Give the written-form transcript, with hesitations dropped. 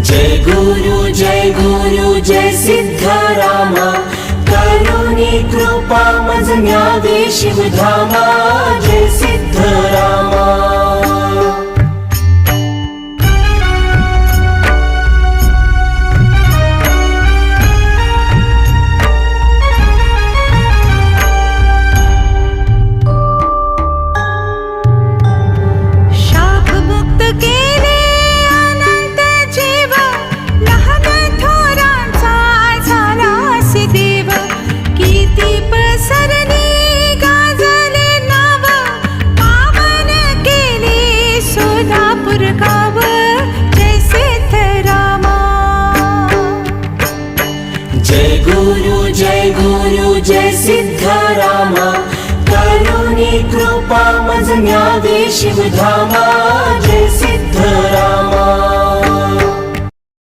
जय गुरु जय सिद्धरामा, करुणी कृपा मज न्यावे शिवधामा, जय सिद्धरामा। जय गुरु जय सिद्धरामा, करुणी कृपा मज न्यावे शिवधामा, जय सिद्धरामा।